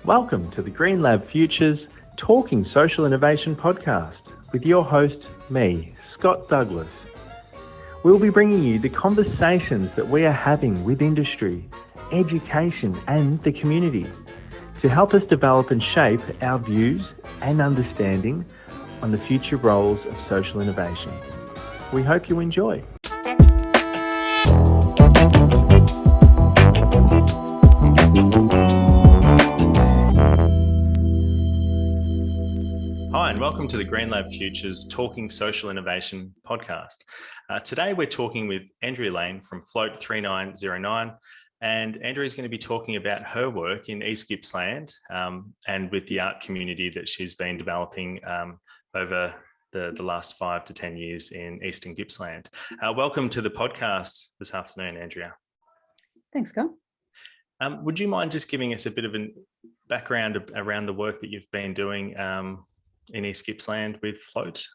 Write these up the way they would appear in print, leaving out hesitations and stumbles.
Welcome to the Green Lab Futures Talking Social Innovation podcast with your host, me, Scott Douglas. We'll be bringing you the conversations that we are having with industry, education and the community to help us develop and shape our views and understanding on the future roles of social innovation. We hope you enjoy. Hi, and welcome to the Green Lab Futures Talking Social Innovation podcast. Today we're talking with Andrea Lane from Float 3909, and Andrea is going to be talking about her work in East Gippsland and with the art community that she's been developing over the last 5 to 10 years in Eastern Gippsland. Welcome to the podcast this afternoon, Andrea. Thanks, Scott. Would you mind just giving us a bit of a background around the work that you've been doing in East Gippsland with Float?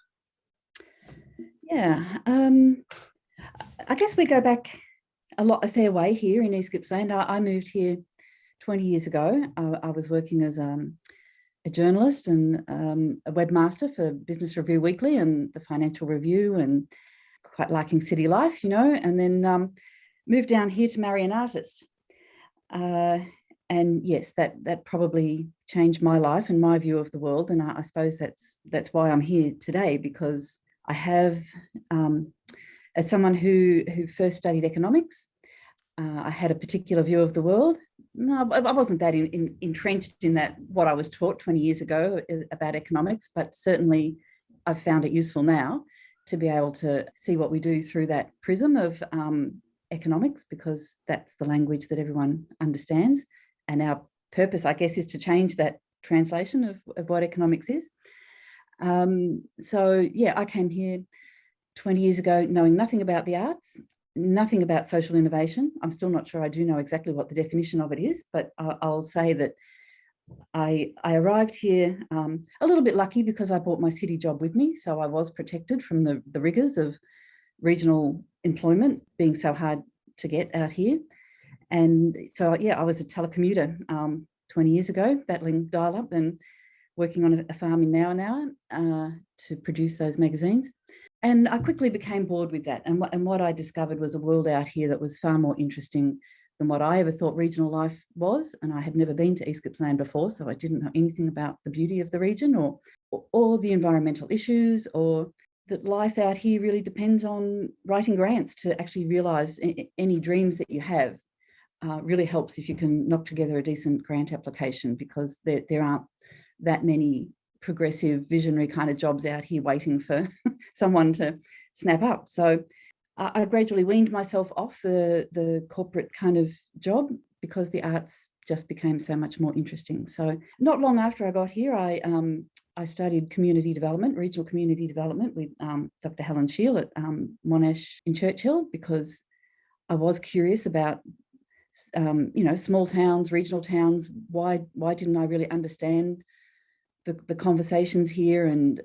Yeah, I guess we go back a fair way here in East Gippsland. I moved here 20 years ago. I was working as a journalist and a webmaster for Business Review Weekly and the Financial Review, and quite liking city life, and then moved down here to marry an artist. And yes, that probably changed my life and my view of the world. And I suppose that's why I'm here today, because I have, as someone who first studied economics, I had a particular view of the world. No, I wasn't that entrenched in that what I was taught 20 years ago about economics, but certainly I've found it useful now to be able to see what we do through that prism of economics, because that's the language that everyone understands. And our purpose, I guess, is to change that translation of what economics is. So, yeah, I came here 20 years ago knowing nothing about the arts, nothing about social innovation. I'm still not sure I do know exactly what the definition of it is, but I'll say that I arrived here a little bit lucky because I brought my city job with me. So I was protected from the rigours of regional employment being so hard to get out here. And so, yeah, I was a telecommuter 20 years ago, battling dial-up and working on a farm in Now to produce those magazines. And I quickly became bored with that. And what I discovered was a world out here that was far more interesting than what I ever thought regional life was. And I had never been to East Gippsland before, so I didn't know anything about the beauty of the region or the environmental issues, or that life out here really depends on writing grants to actually realise any dreams that you have. Really helps if you can knock together a decent grant application, because there aren't that many progressive, visionary kind of jobs out here waiting for someone to snap up. So I gradually weaned myself off the corporate kind of job, because the arts just became so much more interesting. So not long after I got here, I studied community development, regional community development with Dr. Helen Shield at Monash in Churchill, because I was curious about small towns, regional towns. Why didn't I really understand the conversations here? And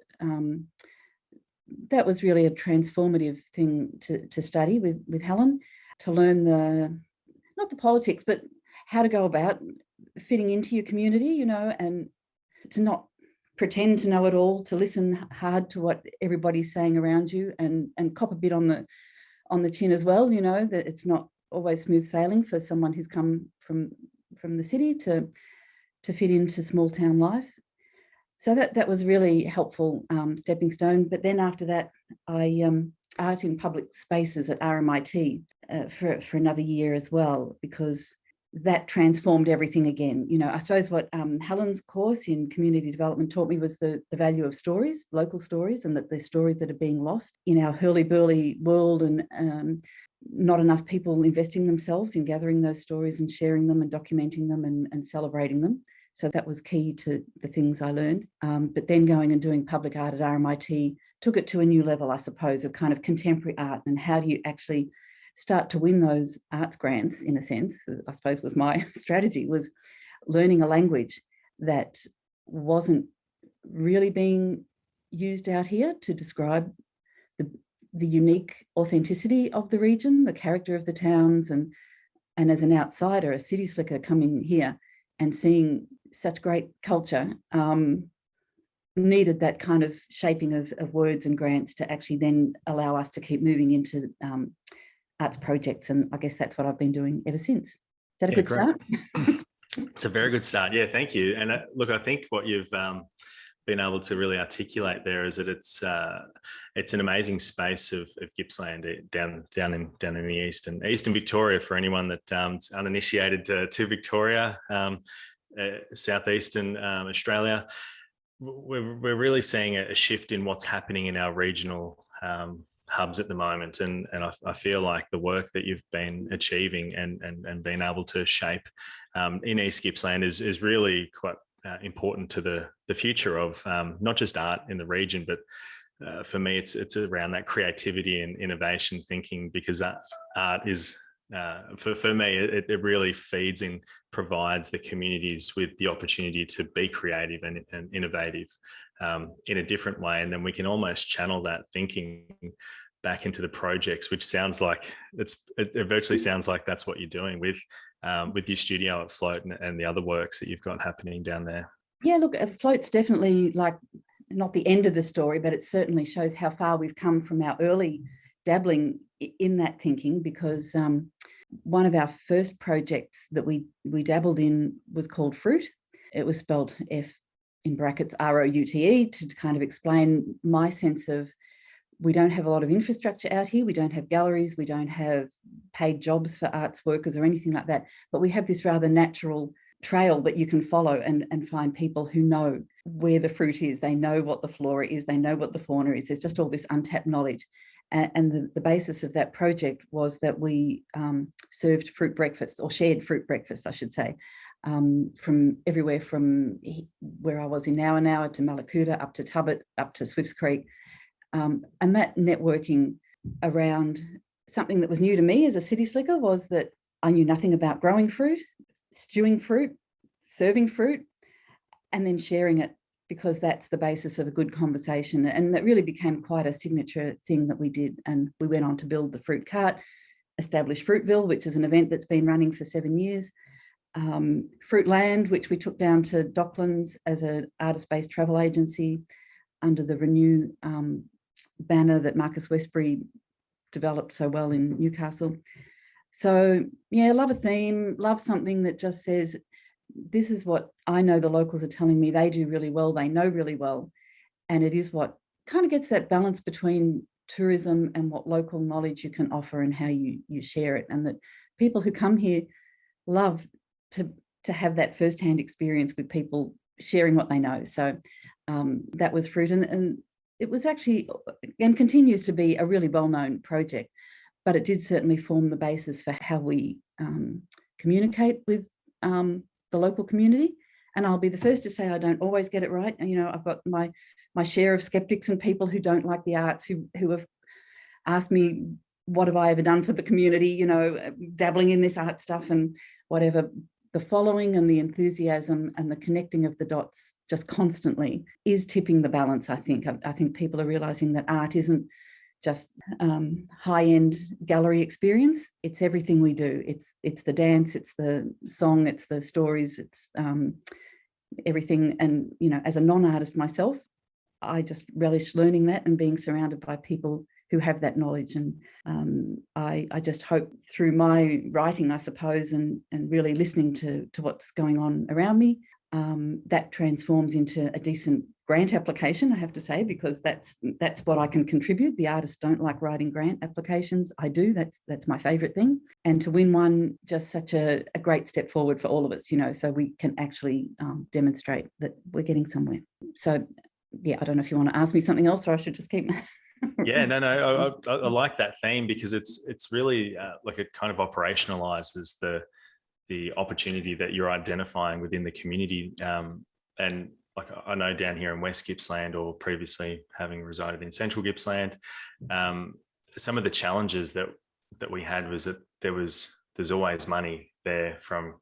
that was really a transformative thing to study with Helen, to learn not the politics, but how to go about fitting into your community, and to not pretend to know it all, to listen hard to what everybody's saying around you, and cop a bit on the chin as well, that it's not always smooth sailing for someone who's come from the city to fit into small town life. So that was really helpful stepping stone. But then after that, I art in public spaces at RMIT for another year as well, because that transformed everything again. I suppose what Helen's course in community development taught me was the value of stories, local stories, and that the stories that are being lost in our hurly-burly world, and not enough people investing themselves in gathering those stories and sharing them and documenting them and celebrating them. So that was key to the things I learned. But then going and doing public art at RMIT took it to a new level, I suppose, of kind of contemporary art, and how do you actually start to win those arts grants, in a sense. I suppose was my strategy, was learning a language that wasn't really being used out here to describe the unique authenticity of the region, the character of the towns, and as an outsider, a city slicker coming here and seeing such great culture, needed that kind of shaping of words and grants to actually then allow us to keep moving into arts projects. And I guess that's what I've been doing ever since. Is that a good start? It's a very good start. Yeah, thank you. And look, I think what you've been able to really articulate there is that it's an amazing space of Gippsland down in the east and eastern Victoria. For anyone that's uninitiated to Victoria, southeastern Australia, we're really seeing a shift in what's happening in our regional hubs at the moment, and I feel like the work that you've been achieving and been able to shape in East Gippsland is really quite important to the future of not just art in the region, but for me it's around that creativity and innovation thinking, because art is for me it really feeds and provides the communities with the opportunity to be creative and innovative in a different way, and then we can almost channel that thinking back into the projects, which sounds like it virtually sounds like that's what you're doing with your studio at Float and the other works that you've got happening down there. Yeah, look, Float's definitely like not the end of the story, but it certainly shows how far we've come from our early dabbling in that thinking, because one of our first projects that we dabbled in was called Fruit. It was spelled F in brackets ROUTE, to kind of explain my sense of, we don't have a lot of infrastructure out here. We don't have galleries. We don't have paid jobs for arts workers or anything like that. But we have this rather natural trail that you can follow and find people who know where the fruit is. They know what the flora is. They know what the fauna is. There's just all this untapped knowledge. And the basis of that project was that we served fruit breakfast, or shared fruit breakfast, I should say, from everywhere from where I was in Nowa to Malakuta, up to Tubbut, up to Swifts Creek. And that networking around something that was new to me as a city slicker was that I knew nothing about growing fruit, stewing fruit, serving fruit, and then sharing it, because that's the basis of a good conversation. And that really became quite a signature thing that we did. And we went on to build the fruit cart, establish Fruitville, which is an event that's been running for 7 years. Fruitland, which we took down to Docklands as an artist-based travel agency under the Renew banner that Marcus Westbury developed so well in Newcastle. So yeah, love a theme, love something that just says, this is what I know the locals are telling me they do really well, they know really well. And it is what kind of gets that balance between tourism and what local knowledge you can offer and how you share it. And that people who come here love to have that firsthand experience with people sharing what they know. So that was Fruit. And it was actually, and continues to be, a really well-known project, but it did certainly form the basis for how we communicate with the local community. And I'll be the first to say I don't always get it right. And, you know, I've got my share of skeptics and people who don't like the arts, who have asked me, what have I ever done for the community, you know, dabbling in this art stuff and whatever. The following and the enthusiasm and the connecting of the dots just constantly is tipping the balance, I think. I think people are realizing that art isn't just high-end gallery experience. It's everything we do. It's the dance, it's the song, it's the stories, it's everything. And, you know, as a non-artist myself, I just relish learning that and being surrounded by people who have that knowledge. And I just hope through my writing, I suppose, and really listening to what's going on around me, that transforms into a decent grant application, I have to say, because that's what I can contribute. The artists don't like writing grant applications. I do. That's my favorite thing. And to win one, just such a great step forward for all of us, you know, so we can actually demonstrate that we're getting somewhere. So yeah, I don't know if you want to ask me something else, or I should just keep Yeah, no, I like that theme, because it's really like it kind of operationalizes the opportunity that you're identifying within the community. And like I know down here in West Gippsland, or previously having resided in Central Gippsland, some of the challenges that we had was that there's always money there from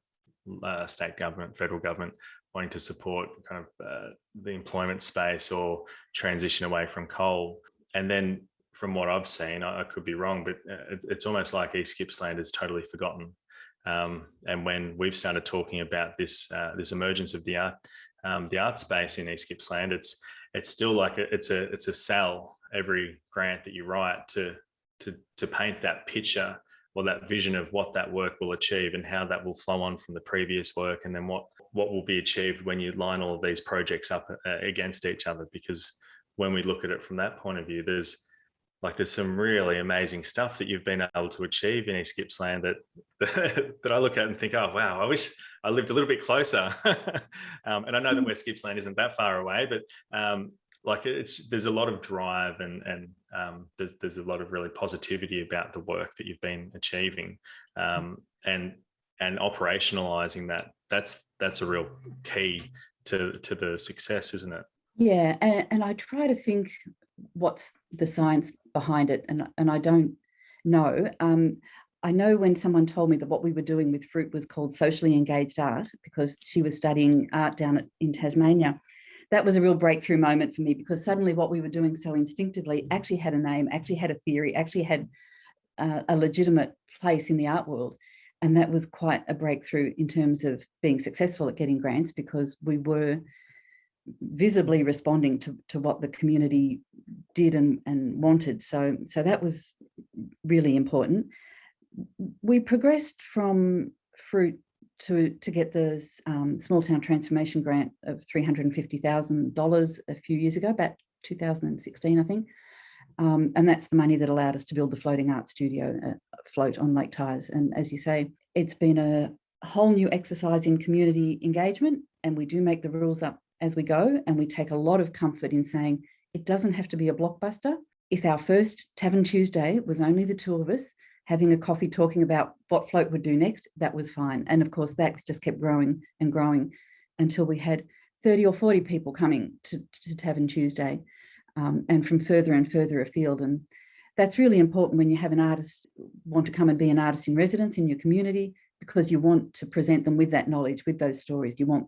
state government, federal government, wanting to support kind of the employment space or transition away from coal. And then from what I've seen, I could be wrong, but it's almost like East Gippsland is totally forgotten And when we've started talking about this emergence of the art space in East Gippsland, it's still like it's a sell every grant that you write to paint that picture or that vision of what that work will achieve and how that will flow on from the previous work, and then what will be achieved when you line all of these projects up against each other. Because when we look at it from that point of view, there's some really amazing stuff that you've been able to achieve in East Gippsland that I look at and think, oh wow, I wish I lived a little bit closer. And I know that West Gippsland isn't that far away, but there's a lot of drive and there's a lot of really positivity about the work that you've been achieving, and operationalizing that. That's a real key to the success, isn't it? Yeah, and I try to think what's the science behind it, and I don't know. I know when someone told me that what we were doing with fruit was called socially engaged art, because she was studying art down in Tasmania. That was a real breakthrough moment for me, because suddenly what we were doing so instinctively actually had a name, actually had a theory, actually had a legitimate place in the art world. And that was quite a breakthrough in terms of being successful at getting grants, because we were visibly responding to what the community did and wanted. So that was really important. We progressed from fruit to get the Small Town Transformation Grant of $350,000 a few years ago, about 2016, I think. And that's the money that allowed us to build the floating art studio, Float, on Lake Tyers. And as you say, it's been a whole new exercise in community engagement, and we do make the rules up as we go, and we take a lot of comfort in saying it doesn't have to be a blockbuster. If our first Tavern Tuesday was only the two of us having a coffee talking about what Float would do next, that was fine. And of course, that just kept growing and growing until we had 30 or 40 people coming to Tavern Tuesday, and from further and further afield. And that's really important when you have an artist want to come and be an artist in residence in your community, because you want to present them with that knowledge, with those stories. You want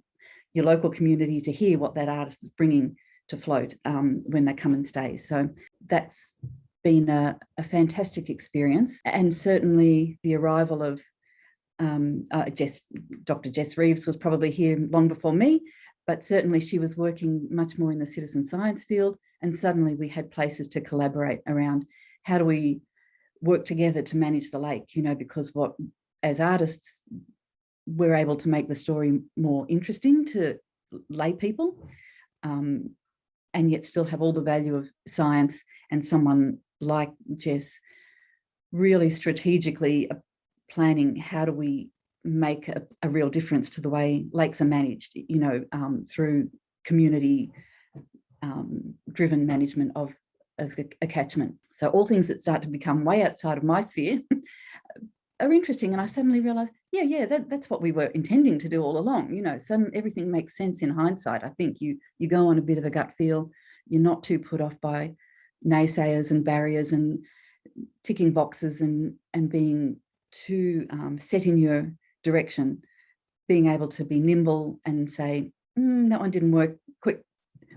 your local community to hear what that artist is bringing to Float when they come and stay. So that's been a fantastic experience. And certainly the arrival of Dr. Jess Reeves was probably here long before me, but certainly she was working much more in the citizen science field. And suddenly we had places to collaborate around how do we work together to manage the lake, because as artists, we're able to make the story more interesting to lay people, and yet still have all the value of science, and someone like Jess really strategically planning how do we make a real difference to the way lakes are managed, through community driven management of a catchment. So all things that start to become way outside of my sphere are interesting. And I suddenly realized, that's what we were intending to do all along. Everything makes sense in hindsight. I think you go on a bit of a gut feel. You're not too put off by naysayers and barriers and ticking boxes and being too set in your direction, being able to be nimble and say, that one didn't work, quick,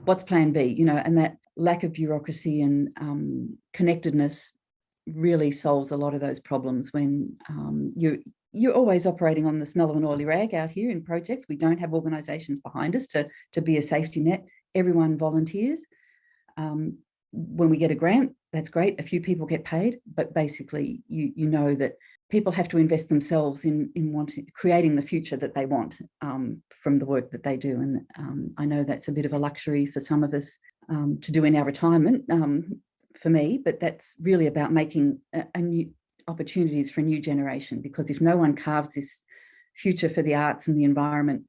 what's plan B? And that lack of bureaucracy and connectedness really solves a lot of those problems when you're always operating on the smell of an oily rag out here in projects. We don't have organisations behind us to be a safety net. Everyone volunteers. When we get a grant, that's great. A few people get paid, but basically you know that people have to invest themselves in creating the future that they want from the work that they do. And I know that's a bit of a luxury for some of us to do in our retirement, for me, but that's really about making a new opportunities for a new generation, because if no one carves this future for the arts and the environment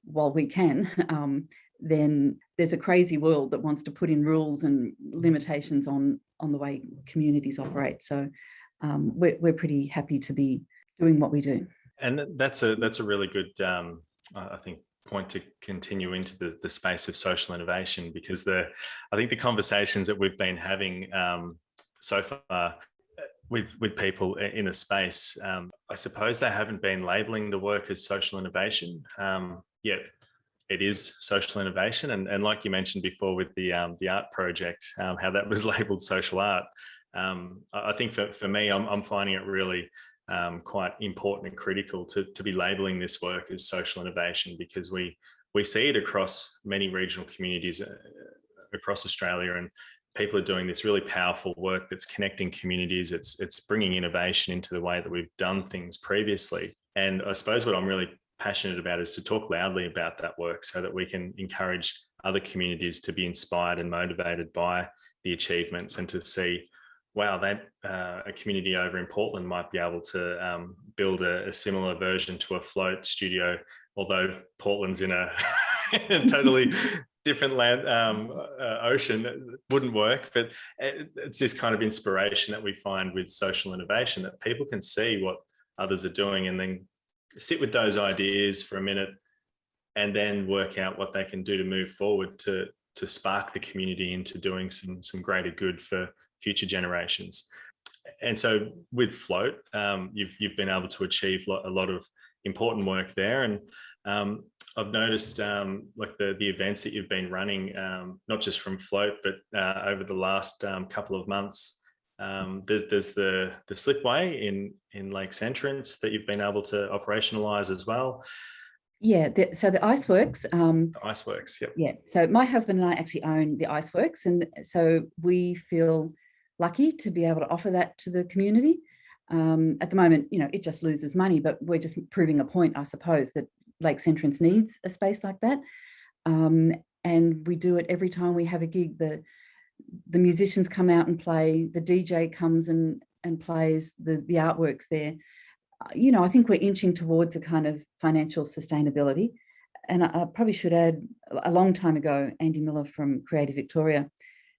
while we can, then there's a crazy world that wants to put in rules and limitations on the way communities operate. So we're pretty happy to be doing what we do. And that's a really good, I think, point to continue into the space of social innovation, because I think the conversations that we've been having so far with people in the space, I suppose they haven't been labeling the work as social innovation, yet it is social innovation. And like you mentioned before with the art project, how that was labeled social art. I think for me, I'm finding it really quite important and critical to be labelling this work as social innovation, because we see it across many regional communities across Australia, and people are doing this really powerful work that's connecting communities. It's bringing innovation into the way that we've done things previously. And I suppose what I'm really passionate about is to talk loudly about that work so that we can encourage other communities to be inspired and motivated by the achievements, and to see, wow, that a community over in Portland might be able to build a similar version to a float studio, although Portland's in a totally different land, ocean, it wouldn't work. But it's this kind of inspiration that we find with social innovation, that people can see what others are doing and then sit with those ideas for a minute and then work out what they can do to move forward to spark the community into doing some greater good for future generations. And so with Float, you've been able to achieve a lot of important work there. And I've noticed like the events that you've been running, not just from Float, but over the last couple of months. There's the slipway in Lake's entrance that you've been able to operationalize as well. Yeah, so the Iceworks. The Iceworks, yep. Yeah, so my husband and I actually own the Iceworks, and so we feel lucky to be able to offer that to the community. At the moment, it just loses money, but we're just proving a point, I suppose, that Lake's entrance needs a space like that. And we do it every time we have a gig. The musicians come out and play, the DJ comes and plays, the artworks there. I think we're inching towards a kind of financial sustainability. And I probably should add, a long time ago, Andy Miller from Creative Victoria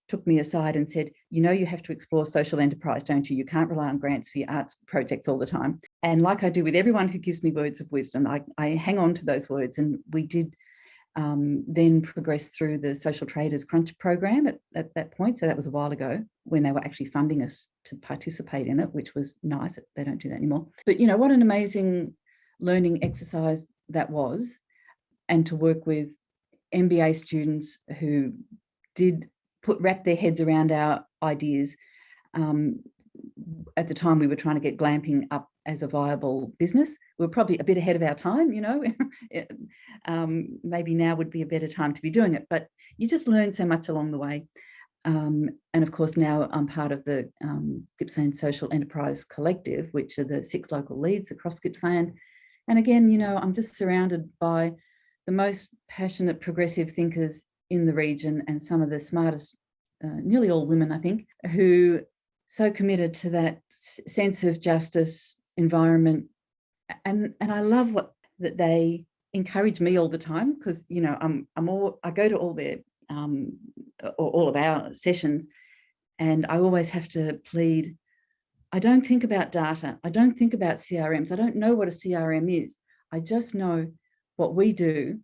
took me aside and said, you have to explore social enterprise, don't you? You can't rely on grants for your arts projects all the time. And like I do with everyone who gives me words of wisdom, I hang on to those words. And we did then progress through the Social Traders Crunch program at that point. So that was a while ago, when they were actually funding us to participate in it, which was nice. They don't do that anymore. But what an amazing learning exercise that was. And to work with MBA students who did wrap their heads around our ideas. At the time, we were trying to get glamping up as a viable business. We were probably a bit ahead of our time, maybe now would be a better time to be doing it, but you just learn so much along the way. And of course, now I'm part of the Gippsland Social Enterprise Collective, which are the 6 local leads across Gippsland. And again, I'm just surrounded by the most passionate progressive thinkers in the region, and some of the smartest, nearly all women, I think, who so committed to that sense of justice, environment. And I love that they encourage me all the time, because I go to all their all of our sessions, and I always have to plead, I don't think about data, I don't think about CRMs, I don't know what a CRM is, I just know what we do,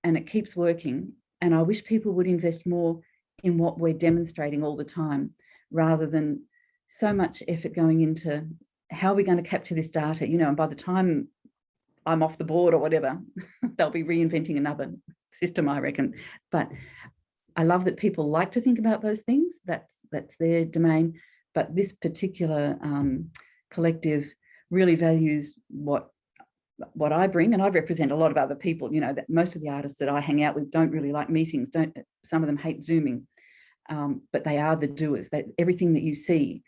and it keeps working. And I wish people would invest more in what we're demonstrating all the time, rather than so much effort going into how are we going to capture this data, and by the time I'm off the board or whatever, they'll be reinventing another system, I reckon. But I love that people like to think about those things. That's their domain. But this particular collective really values what I bring, and I represent a lot of other people. That most of the artists that I hang out with don't really like meetings. Some of them hate Zooming, but they are the doers. Everything that you see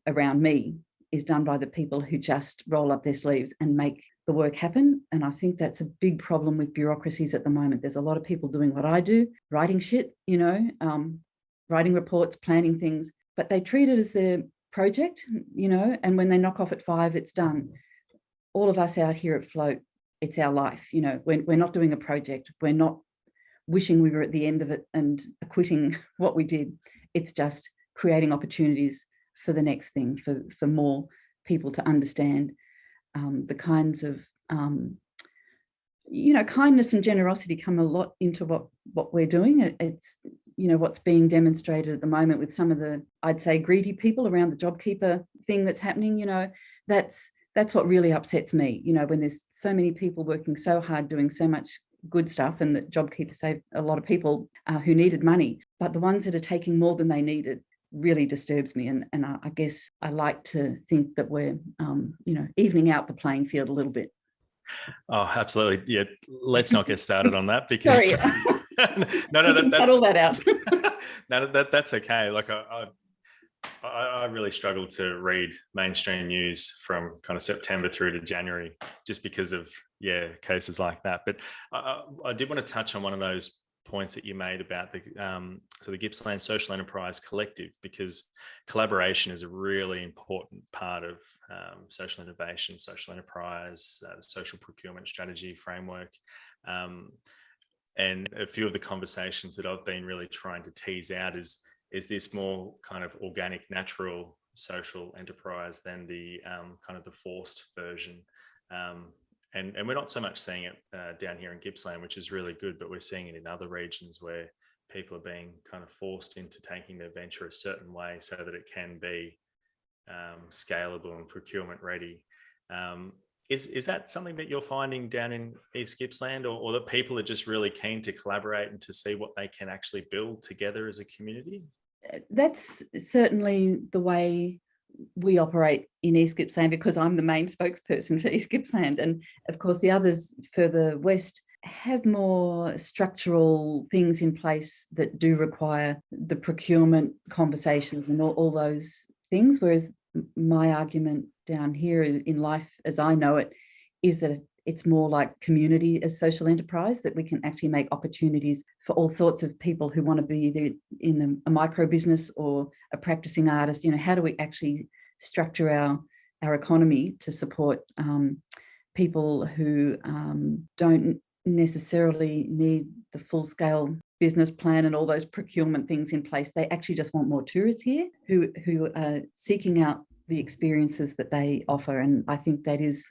around me is done by the people who just roll up their sleeves and make the work happen. And I think that's a big problem with bureaucracies at the moment. There's a lot of people doing what I do, writing shit, writing reports, planning things, but they treat it as their project, and when they knock off at 5, it's done. All of us out here at Float, it's our life. We're not doing a project. We're not wishing we were at the end of it and quitting what we did. It's just creating opportunities for the next thing, for more people to understand the kinds of, kindness and generosity come a lot into what we're doing. It's, what's being demonstrated at the moment with some of the, I'd say, greedy people around the JobKeeper thing that's happening. That's what really upsets me, when there's so many people working so hard, doing so much good stuff, and that JobKeeper saved a lot of people who needed money, but the ones that are taking more than they needed, really disturbs me. And I guess I like to think that we're, evening out the playing field a little bit. Oh, absolutely. Yeah. Let's not get started on that because Sorry. no, cut all that out. No, that's okay. Like I really struggle to read mainstream news from kind of September through to January, just because of cases like that. But I did want to touch on one of those points that you made about the Gippsland Social Enterprise Collective, because collaboration is a really important part of social innovation, social enterprise, the social procurement strategy framework. And a few of the conversations that I've been really trying to tease out is this more kind of organic, natural social enterprise than the kind of the forced version. And we're not so much seeing it down here in Gippsland, which is really good, but we're seeing it in other regions where people are being kind of forced into taking their venture a certain way so that it can be scalable and procurement ready. Is that something that you're finding down in East Gippsland, or that people are just really keen to collaborate and to see what they can actually build together as a community? That's certainly the way we operate in East Gippsland, because I'm the main spokesperson for East Gippsland. And of course, the others further west have more structural things in place that do require the procurement conversations and all those things. Whereas my argument down here in life, as I know it, is that it's more like community as social enterprise, that we can actually make opportunities for all sorts of people who want to be either in a micro business or a practicing artist. How do we actually structure our economy to support people who don't necessarily need the full scale business plan and all those procurement things in place. They actually just want more tourists here who are seeking out the experiences that they offer. And I think that is,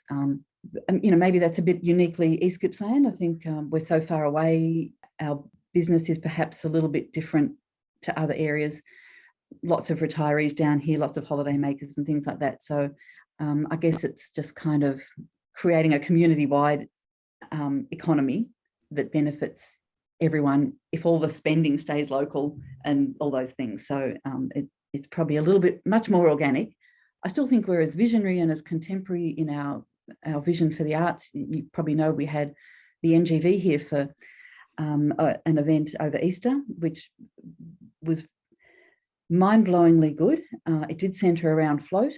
maybe that's a bit uniquely East Gippsland. I think we're so far away. Our business is perhaps a little bit different to other areas. Lots of retirees down here, lots of holiday makers and things like that. So I guess it's just kind of creating a community-wide economy that benefits everyone if all the spending stays local and all those things. So it's probably a little bit much more organic. I still think we're as visionary and as contemporary in our vision for the arts. You probably know we had the NGV here for an event over Easter, which was mind-blowingly good. It did centre around float.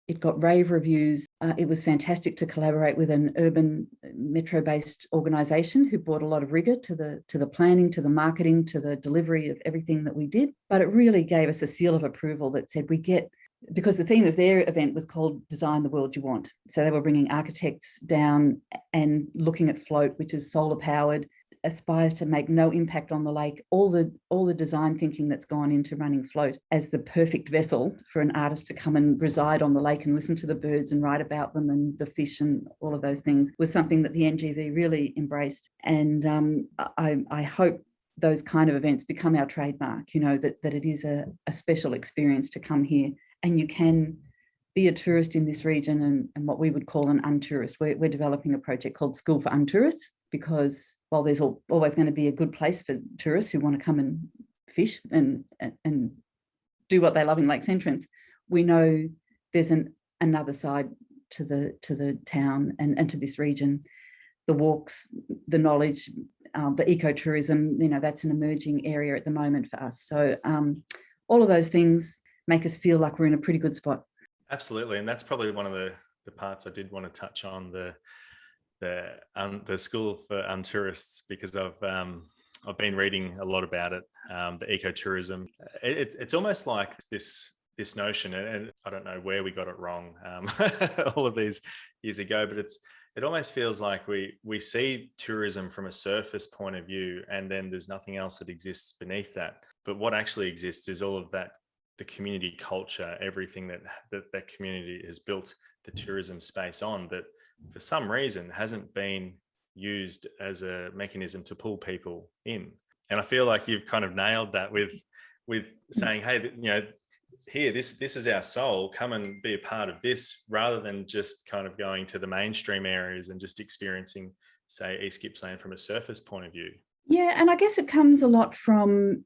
It got rave reviews. It was fantastic to collaborate with an urban metro-based organisation who brought a lot of rigour to the planning, to the marketing, to the delivery of everything that we did. But it really gave us a seal of approval that said we get, because the theme of their event was called Design the World You Want. So they were bringing architects down and looking at float, which is solar powered, aspires to make no impact on the lake. All the design thinking that's gone into running float as the perfect vessel for an artist to come and reside on the lake and listen to the birds and write about them and the fish and all of those things was something that the NGV really embraced. And I hope those kind of events become our trademark, that it is a special experience to come here. And you can be a tourist in this region and what we would call an untourist. We're developing a project called School for Untourists, because while there's always going to be a good place for tourists who want to come and fish and do what they love in Lakes Entrance, we know there's another side to the town and to this region. The walks, the knowledge, the ecotourism, that's an emerging area at the moment for us. So all of those things make us feel like we're in a pretty good spot. Absolutely. And that's probably one of the parts I did want to touch on, the School for Untourists, because I've been reading a lot about it, the ecotourism. It's almost like this notion, and I don't know where we got it wrong all of these years ago, but it almost feels like we see tourism from a surface point of view, and then there's nothing else that exists beneath that. But what actually exists is all of that, the community culture, everything that community has built the tourism space on, that for some reason hasn't been used as a mechanism to pull people in. And I feel like you've kind of nailed that with saying, hey, here, this is our soul, come and be a part of this, rather than just kind of going to the mainstream areas and just experiencing, say, East Gippsland from a surface point of view. Yeah, and I guess it comes a lot from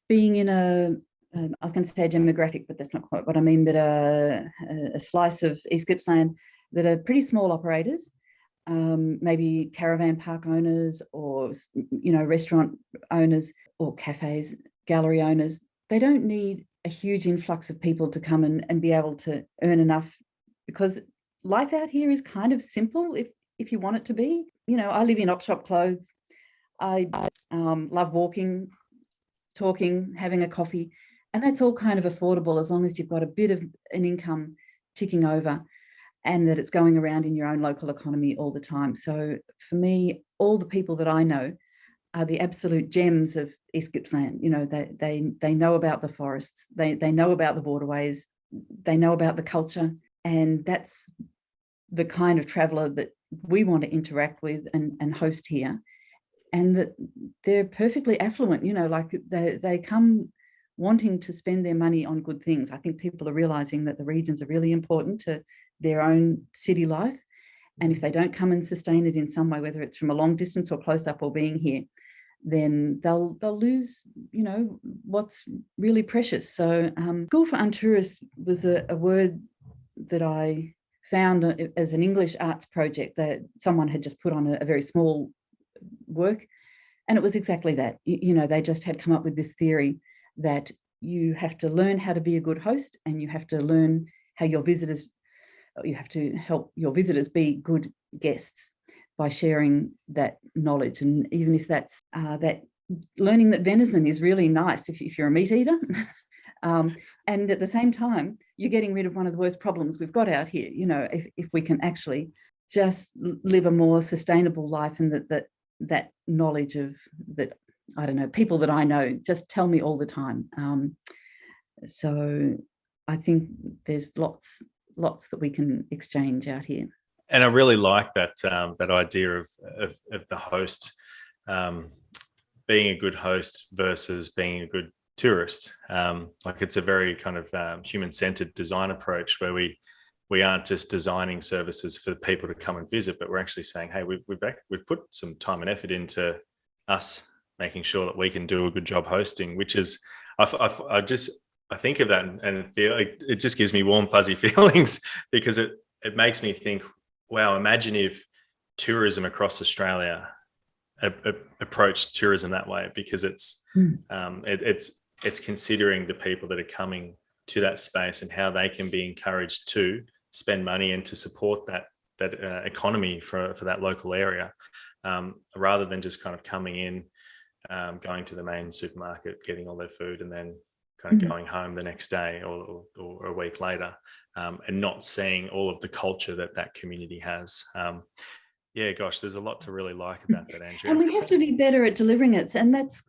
being in a I was going to say a demographic, but that's not quite what I mean, but a slice of East Gippsland that are pretty small operators, maybe caravan park owners or, restaurant owners or cafes, gallery owners. They don't need a huge influx of people to come and be able to earn enough, because life out here is kind of simple if you want it to be. I live in op shop clothes. I love walking, talking, having a coffee, and that's all kind of affordable as long as you've got a bit of an income ticking over and that it's going around in your own local economy all the time. So for me, all the people that I know are the absolute gems of East Gippsland. They know about the forests, they know about the waterways, they know about the culture, and that's the kind of traveller that we want to interact with and host here. And that they're perfectly affluent, like they come wanting to spend their money on good things. I think people are realising that the regions are really important to their own city life. And if they don't come and sustain it in some way, whether it's from a long distance or close up or being here, then they'll lose, what's really precious. So School for Untourists was a word that I found as an English arts project that someone had just put on a very small work. And it was exactly that. They just had come up with this theory that you have to learn how to be a good host, and you have to learn how you have to help your visitors be good guests by sharing that knowledge. And even if that's that learning that venison is really nice if you're a meat eater, and at the same time, you're getting rid of one of the worst problems we've got out here. If we can actually just live a more sustainable life, and that knowledge of that, I don't know, people that I know just tell me all the time. So I think there's lots that we can exchange out here. And I really like that that idea of the host being a good host versus being a good tourist. Like it's a very kind of human-centered design approach where we aren't just designing services for people to come and visit, but we're actually saying, hey, we've put some time and effort into us making sure that we can do a good job hosting, which is I think of that and feel like it just gives me warm, fuzzy feelings, because it makes me think, wow, imagine if tourism across Australia approached tourism that way, because it's considering the people that are coming to that space and how they can be encouraged to spend money and to support that economy for that local area, rather than just kind of coming in, going to the main supermarket, getting all their food, and then kind of going home the next day or a week later, and not seeing all of the culture that community has. Yeah, gosh, there's a lot to really like about that, Andrea. And we have to be better at delivering it. And that's,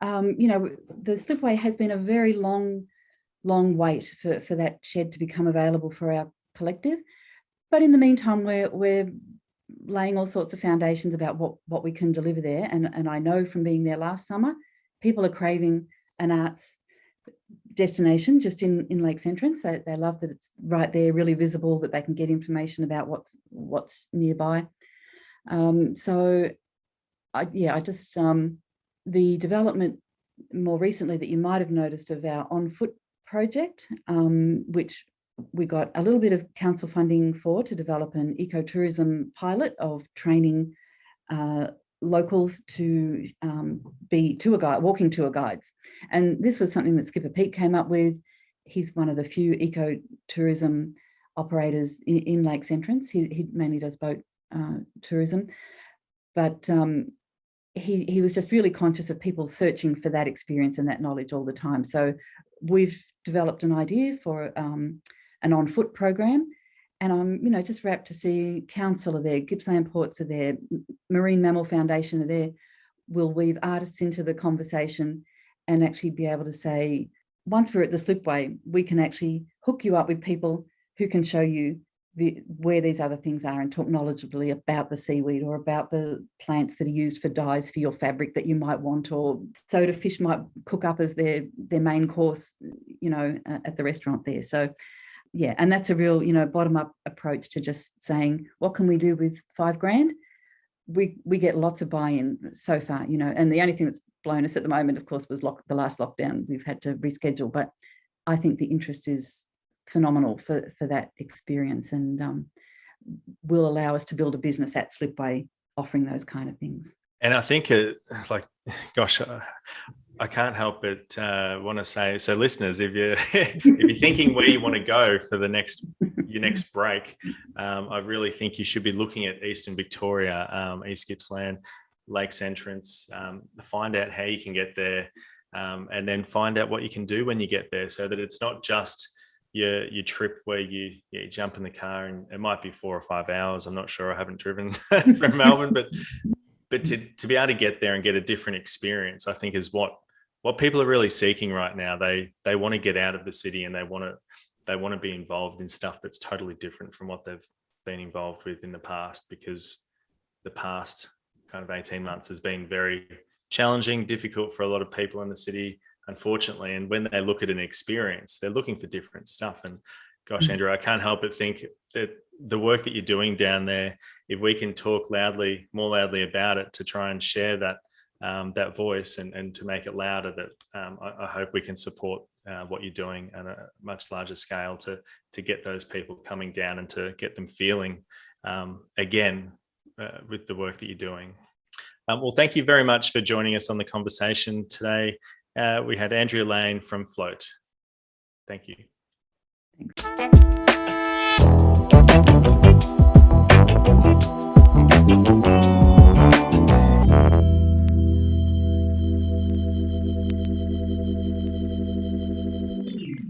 the slipway has been a very long wait for that shed to become available for our collective. But in the meantime, we're laying all sorts of foundations about what we can deliver there. And I know from being there last summer, people are craving an arts destination just in Lake's entrance. They love that it's right there, really visible, that they can get information about what's nearby. So I just the development more recently that you might have noticed of our on-foot project, which we got a little bit of council funding for, to develop an ecotourism pilot of training locals to be walking tour guides. And this was something that Skipper Pete came up with. He's one of the few ecotourism operators in Lake's entrance. He mainly does boat tourism, but he was just really conscious of people searching for that experience and that knowledge all the time. So we've developed an idea for an on-foot program, and I'm just rapt to see council are there, Gippsland Ports are there, Marine Mammal Foundation are there. We'll weave artists into the conversation and actually be able to say, once we're at the slipway, we can actually hook you up with people who can show you where these other things are, and talk knowledgeably about the seaweed or about the plants that are used for dyes for your fabric that you might want, or soda fish might cook up as their main course, at the restaurant there. So yeah, and that's a real, bottom-up approach to just saying, what can we do with $5,000? We get lots of buy-in so far, and the only thing that's blown us at the moment, of course, was the last lockdown. We've had to reschedule, but I think the interest is phenomenal for that experience, and will allow us to build a business at Slipway offering those kind of things. And I think I can't help but want to say, so listeners, if you're thinking where you want to go for your next break, I really think you should be looking at Eastern Victoria, East Gippsland, Lakes Entrance, find out how you can get there, and then find out what you can do when you get there, so that it's not just your trip where you jump in the car and it might be 4 or 5 hours. I'm not sure, I haven't driven from Melbourne, but to be able to get there and get a different experience, I think is what people are really seeking right now. They want to get out of the city, and they want to be involved in stuff that's totally different from what they've been involved with in the past, because the past kind of 18 months has been very challenging, difficult for a lot of people in the city, unfortunately. And when they look at an experience, they're looking for different stuff. And gosh, Andrea, I can't help but think that the work that you're doing down there, if we can talk more loudly about it, to try and share that voice and to make it louder, that I hope we can support what you're doing at a much larger scale to get those people coming down and to get them feeling again with the work that you're doing. Well, thank you very much for joining us on the conversation today. We had Andrea Lane from Float. Thank you. Thanks.